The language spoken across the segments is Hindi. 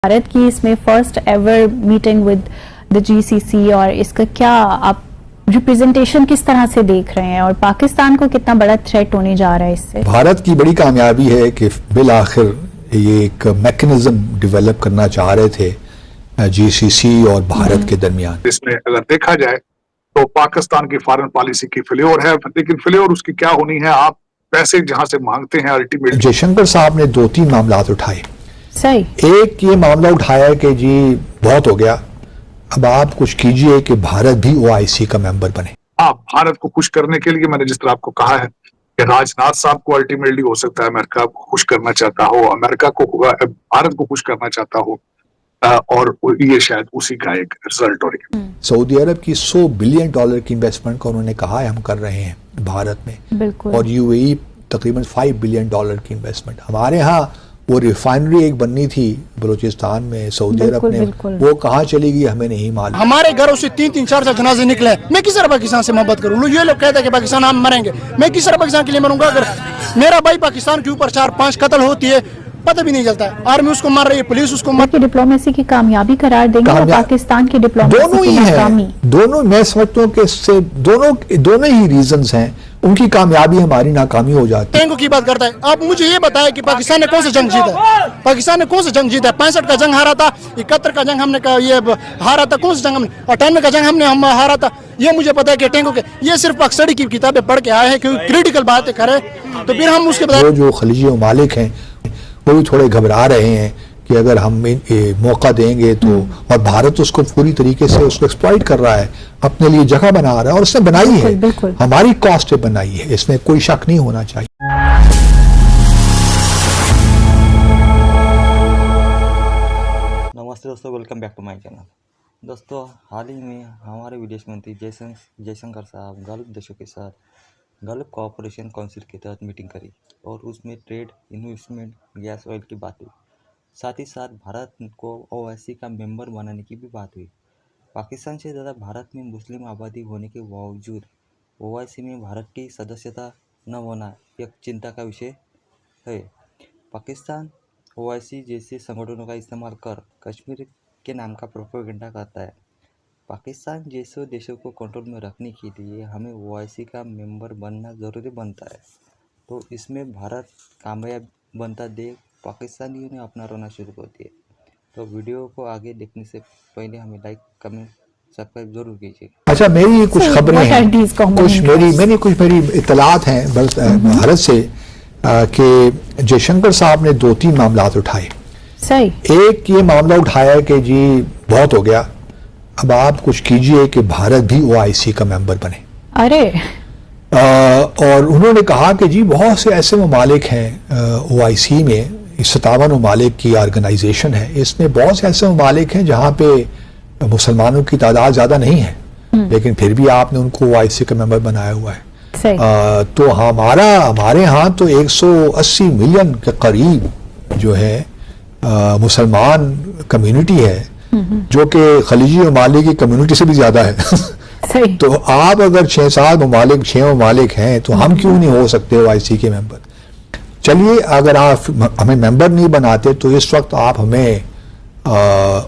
भारत की इसमें first ever meeting with the GCC और इसका क्या आप रिप्रेजेंटेशन किस तरह से देख रहे हैं और पाकिस्तान को कितना बड़ा थ्रेट होने जा रहा है इससे? भारत की बड़ी कामयाबी है कि बिल आखिर ये एक मैकेनिज्म डेवलप करना चाह रहे थे जीसीसी और भारत के दरमियान। इसमें अगर देखा जाए तो पाकिस्तान की फॉरेन पॉलिसी की फेल्योर है, लेकिन फेल्योर उसकी क्या होनी है, आप पैसे जहां से मांगते हैं अल्टीमेटली। जयशंकर साहब ने 2-3 मामला उठाए। सही। एक ये मामला उठाया कि जी बहुत हो गया, अब आप कुछ कीजिए कि भारत भी ओआईसी का मेंबर बने। हाँ, भारत को खुश करने के लिए मैंने जिस तरह आपको कहा है कि राजनाथ साहब को अल्टीमेटली हो सकता है अमेरिका को खुश करना चाहता हो, अमेरिका को भारत को खुश करना चाहता हो, और ये शायद उसी का एक रिजल्ट हो रही है। सऊदी अरब की $100 बिलियन की इन्वेस्टमेंट का उन्होंने कहा है हम कर रहे हैं भारत में, बिल्कुल। और यूएई तकरीबन $5 बिलियन की इन्वेस्टमेंट। हमारे यहाँ वो रिफाइनरी एक बननी थी बलूचिस्तान में, सऊदी अरब ने, वो कहाँ चली गई हमें नहीं मालूम। हमारे घरों से 3-3, 4-4 जनाजे निकले। मैं किस तरह पाकिस्तान से मोहब्बत करूँ? ये लोग कहते हैं कि पाकिस्तान हम मरेंगे, मैं किस तरह पाकिस्तान के लिए मरूंगा? अगर मेरा भाई पाकिस्तान के ऊपर 4-5 कत्ल होती है, पता भी नहीं चलता है, आर्मी उसको मार रही है, पुलिस उसको मार। डिप्लोमेसी की कामयाबी करार देंगे और पाकिस्तान की डिप्लोमेसी दोनों ही है, दोनों मैं समझता हूँ कि इससे दोनों ही रीजंस हैं, उनकी कामयाबी हमारी नाकामी हो जाती है। टैंकों की बात करता है, आप मुझे ये बताएं कि पाकिस्तान ने कौन सा जंग जीता? पाकिस्तान ने कौन सा जंग जीता? 65 का जंग हारा था, 71 का जंग हमने ये हारा था, कौन सा जंग हमने 98 का जंग हम हारा था, ये मुझे पता है कि टैंकों के। ये सिर्फ पाकिस्तानी की किताबें पढ़ के आए हैं, क्योंकि क्रिटिकल बातें करें तो फिर हम उसके बाद। जो खलीजी ममालिक हैं वो भी थोड़े घबरा रहे हैं कि अगर हम मौका देंगे तो, और भारत उसको पूरी तरीके से उसको एक्सप्लॉइट कर रहा है, अपने लिए जगह बना रहा है, और उसने बनाई है, हमारी कॉस्ट पे बनाई है, इसमें कोई शक नहीं होना चाहिए। नमस्ते दोस्तों, welcome back to my channel. दोस्तों, हाल ही में हमारे विदेश मंत्री जयशंकर साहब गल्फ देशों के साथ गल्फ कोऑपरेशन काउंसिल के तहत मीटिंग करी और उसमें ट्रेड, इन्वेस्टमेंट, गैस ऑयल की बात हुई। साथ ही साथ भारत को ओआईसी का मेंबर बनाने की भी बात हुई। पाकिस्तान से ज़्यादा भारत में मुस्लिम आबादी होने के बावजूद ओआईसी में भारत की सदस्यता न होना एक चिंता का विषय है। पाकिस्तान ओआईसी जैसे संगठनों का इस्तेमाल कर कश्मीर के नाम का प्रोपेगेंडा करता है। पाकिस्तान जैसे देशों को कंट्रोल में रखने के लिए हमें ओआईसी का मेंबर बनना ज़रूरी बनता है। तो इसमें भारत कामयाब बनता देख पाकिस्तानियों ने अपना रोना शुरू कर दिया। तो वीडियो को आगे देखने से पहले हमें लाइक, कमेंट, सब्सक्राइब जरूर कीजिए। अच्छा, मेरी कुछ खबरें हैं, कुछ मेरी इतलात हैं भारत से कि जयशंकर साहब ने 2-3 मामला उठाए। सही। एक ये मामला उठाया कि जी बहुत हो गया, अब आप कुछ कीजिए कि भारत भी ओआईसी का मेंबर बने। अरे और उन्होंने कहा कि जी बहुत से ऐसे ममालिक हैं ओआईसी में, 57 ममालिक की ऑर्गेनाइजेशन है, इसमें बहुत से ऐसे ममालिक हैं जहाँ पे मुसलमानों की तादाद ज़्यादा नहीं है, लेकिन फिर भी आपने उनको ओआईसी का मेंबर बनाया हुआ है। तो हमारे यहाँ तो 180 मिलियन के करीब जो है मुसलमान कम्युनिटी है, जो कि खलीजी ममालिक की कम्युनिटी से भी ज़्यादा है। तो आप अगर 6 ममालिक हैं तो हम क्यों नहीं हो सकते ओआईसी के मेंबर? चलिए, अगर आप हमें मेंबर नहीं बनाते तो इस वक्त आप हमें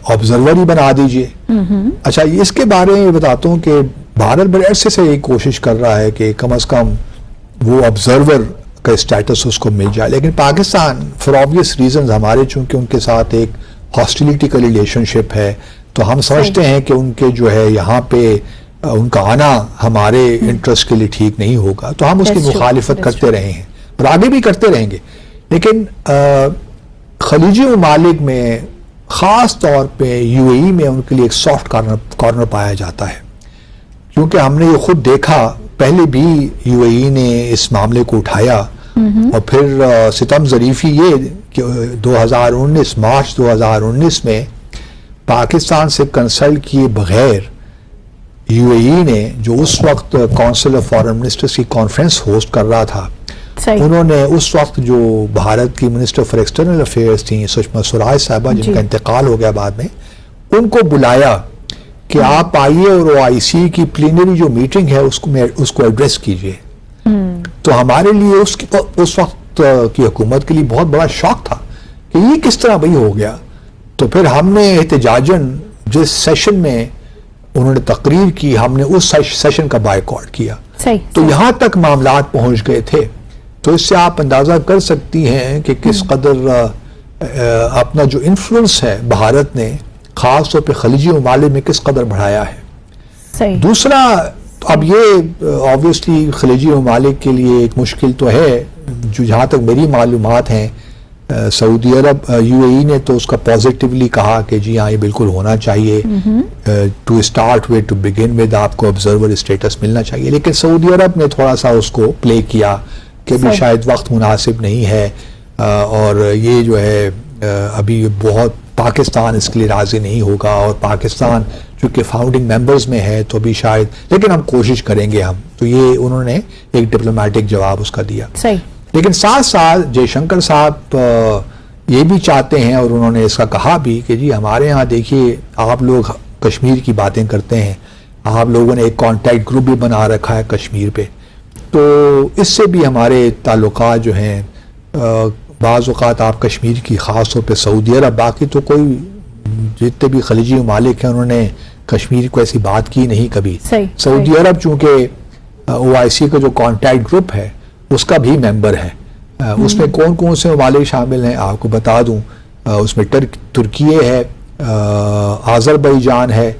ऑब्जर्वर ही बना दीजिए। अच्छा, इसके बारे में बताता हूँ कि भारत बड़े अरसे से ये कोशिश कर रहा है कि कम से कम वो ऑब्जर्वर का स्टेटस उसको मिल जाए, लेकिन पाकिस्तान फॉर ऑब्वियस रीजंस, हमारे चूंकि उनके साथ एक हॉस्टिलिटी का रिलेशनशिप है, तो हम समझते हैं कि उनके जो है यहाँ पे उनका आना हमारे इंटरेस्ट के लिए ठीक नहीं होगा, तो हम उसकी मुखालिफत करते रहे हैं और आगे भी करते रहेंगे। लेकिन खलीजी ममालिक में ख़ास तौर पे यूएई में उनके लिए एक सॉफ्ट कॉर्नर पाया जाता है, क्योंकि हमने ये खुद देखा, पहले भी यूएई ने इस मामले को उठाया और फिर सितम ज़रीफ़ी ये कि 2019 मार्च 2019 में पाकिस्तान से कंसल्ट किए बगैर यूएई ने, जो उस वक्त काउंसिल ऑफ फॉरेन मिनिस्टर्स की कॉन्फ्रेंस होस्ट कर रहा था, उन्होंने उस वक्त जो भारत की मिनिस्टर फॉर एक्सटर्नल अफेयर्स थी सुषमा स्वराज साहबा, जिनका इंतकाल हो गया बाद में, उनको बुलाया कि आप आइए और ओआईसी की प्लीनरी जो मीटिंग है उसको एड्रेस कीजिए। तो हमारे लिए उस वक्त की हुकूमत के लिए बहुत बड़ा शौक था कि ये किस तरह भाई हो गया तो फिर हमने एहतजाजन जिस सेशन में उन्होंने तकरीर की, हमने उस सेशन का बायकॉट किया। सही, तो सही। यहाँ तक मामलात पहुँच गए थे। तो इससे आप अंदाज़ा कर सकती हैं कि किस कदर अपना जो इन्फ्लुएंस है भारत ने ख़ास तौर पे खलीजी ममालिक में किस कदर बढ़ाया है। सही। दूसरा, अब ये ऑब्वियसली खलीजी ममालिक के लिए एक मुश्किल तो है, जो जहाँ तक मेरी मालूमात हैं सऊदी अरब यूएई ने तो उसका पॉजिटिवली कहा कि जी हाँ ये बिल्कुल होना चाहिए। To start with, to begin with आपको ऑब्जर्वर स्टेटस मिलना चाहिए, लेकिन सऊदी अरब ने थोड़ा सा उसको प्ले किया कि भी शायद वक्त मुनासिब नहीं है और ये जो है अभी बहुत पाकिस्तान इसके लिए राजी नहीं होगा, और पाकिस्तान चूँकि फाउंडिंग मेंबर्स में है तो भी शायद, लेकिन हम कोशिश करेंगे हम। तो ये उन्होंने एक डिप्लोमेटिक जवाब उसका दिया। सही। लेकिन साथ साथ जयशंकर साहब ये भी चाहते हैं और उन्होंने इसका कहा भी कि जी हमारे यहाँ देखिए आप लोग कश्मीर की बातें करते हैं, आप लोगों ने एक कॉन्टैक्ट ग्रुप भी बना रखा है कश्मीर पे, तो इससे भी हमारे ताल्लुकात जो हैं बाज़ औक़ात आप कश्मीर की ख़ास तौर पे सऊदी अरब, बाकी तो कोई जितने भी खलीजी ममालिक हैं उन्होंने कश्मीर को ऐसी बात की नहीं कभी। सऊदी अरब चूँकि OIC का जो कॉन्टैक्ट ग्रुप है उसका भी मेंबर है। उसमें कौन कौन से ममालिक शामिल हैं आपको बता दूं, उसमें तुर्की है, आज़रबाईजान है,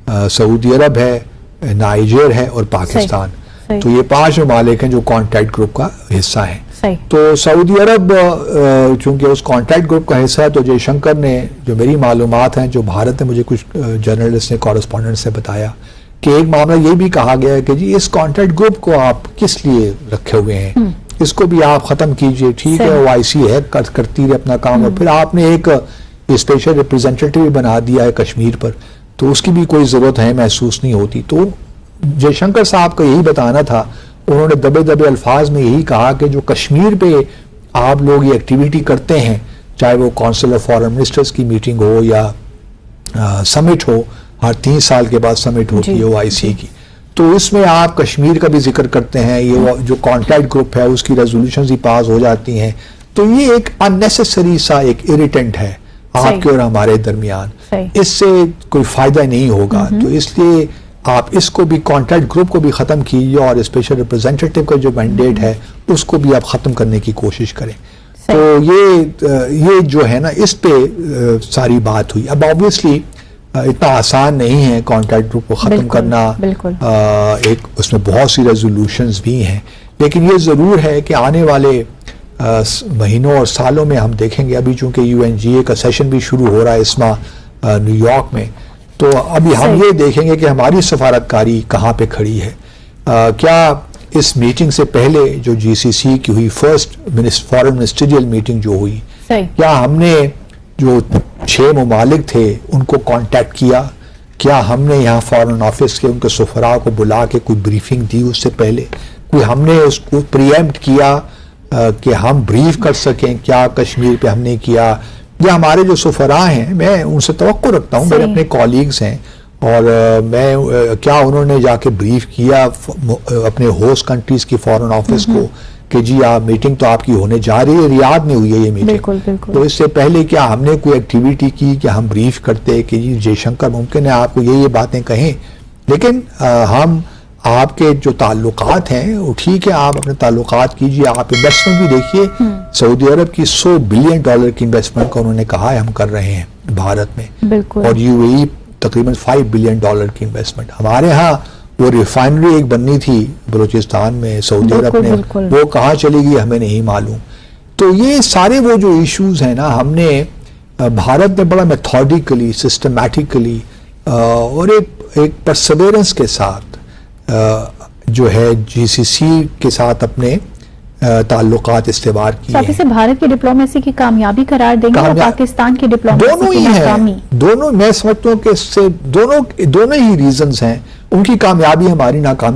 सऊदी अरब है, नाइजर है और पाकिस्तान। तो ये 5 ममालिक हैं जो कॉन्टैक्ट ग्रुप का हिस्सा हैं। तो सऊदी अरब चूंकि उस कॉन्टैक्ट ग्रुप का हिस्सा है, तो जयशंकर ने, जो मेरी मालूमात हैं, जो भारत ने मुझे कुछ जर्नलिस्ट ने कॉरेस्पॉन्डेंट से बताया कि एक मामला ये भी कहा गया है कि जी इस कॉन्टैक्ट ग्रुप को आप किस लिए रखे हुए हैं, इसको भी आप खत्म कीजिए। ठीक है OIC है करती रहे अपना काम, और फिर आपने एक स्पेशल रिप्रेजेंटेटिव बना दिया है कश्मीर पर, तो उसकी भी कोई जरूरत है महसूस नहीं होती। तो जयशंकर साहब का यही बताना था, उन्होंने दबे दबे अल्फाज में यही कहा कि जो कश्मीर पे आप लोग ये एक्टिविटी करते हैं, चाहे वो काउंसिल ऑफ फॉरेन मिनिस्टर्स की मीटिंग हो या समिट हो, हर 3 साल के बाद समिट होती है OIC की, तो इसमें आप कश्मीर का भी जिक्र करते हैं, ये जो कॉन्टैक्ट ग्रुप है उसकी रेजोल्यूशंस ही पास हो जाती हैं, तो ये एक अननेसेसरी सा एक इरिटेंट है आपके और हमारे दरमियान, इससे कोई फायदा नहीं होगा। तो इसलिए आप इसको भी, कॉन्टैक्ट ग्रुप को भी ख़त्म कीजिए और स्पेशल रिप्रेजेंटेटिव का जो मैंडेट है उसको भी आप ख़त्म करने की कोशिश करें। तो ये जो है ना, इस पे सारी बात हुई। अब ऑब्वियसली इतना आसान नहीं है कॉन्टैक्ट ग्रुप को ख़त्म करना, एक उसमें बहुत सी रेजोल्यूशंस भी हैं, लेकिन ये ज़रूर है कि आने वाले महीनों और सालों में हम देखेंगे, अभी चूंकि UNGA का सेशन भी शुरू हो रहा है इस माह न्यूयॉर्क में, तो अभी हम ये देखेंगे कि हमारी सफारतकारी कहाँ पे खड़ी है। क्या इस मीटिंग से पहले जो GCC की हुई फर्स्ट फॉरेन मिनिस्टरियल मीटिंग जो हुई, क्या हमने जो 6 ममालिक थे उनको कांटेक्ट किया, क्या हमने यहाँ फॉरेन ऑफिस के उनके सफरा को बुला के कोई ब्रीफिंग दी उससे पहले, कोई हमने उसको प्रीएम्प्ट किया कि हम ब्रीफ कर सकें, क्या कश्मीर पे हमने किया, या हमारे जो सफरा हैं, मैं उनसे तवक्को रखता हूँ, मेरे अपने कॉलीग्स हैं, और मैं क्या उन्होंने जाके ब्रीफ किया अपने होस्ट कंट्रीज की फॉरेन ऑफिस को कि जी आप मीटिंग तो आपकी होने जा रही है, रियाद में हुई है ये मीटिंग, बिल्कुल, बिल्कुल। तो इससे पहले क्या हमने कोई एक्टिविटी की कि हम ब्रीफ करते कि जी जयशंकर मुमकिन है आपको ये बातें कहें, लेकिन हम आपके जो ताल्लुकात हैं वो ठीक है, आप अपने ताल्लुकात कीजिए, आप इन्वेस्टमेंट भी देखिए, सऊदी अरब की $100 बिलियन की इन्वेस्टमेंट का उन्होंने कहा है हम कर रहे हैं भारत में, और UAE तकरीबन $5 बिलियन की इन्वेस्टमेंट। हमारे यहाँ वो रिफाइनरी एक बननी थी बलूचिस्तान में सऊदी अरब ने, वो कहाँ चली गई हमें नहीं मालूम। तो ये सारे वो जो इश्यूज हैं ना, हमने भारत ने बड़ा मेथोडिकली, सिस्टमैटिकली और एक परसेवरेंस के साथ जो है GCC के साथ अपने ताल्लुकात इस्तेमाल किए हैं। इसे भारत की डिप्लोमेसी की कामयाबी करार देंगे और पाकिस्तान की डिप्लोमेसी दोनों ही हैं, दोनों मैं समझता हूँ कि इससे दोनों ही रीजंस हैं, उनकी कामयाबी हमारी नाकामी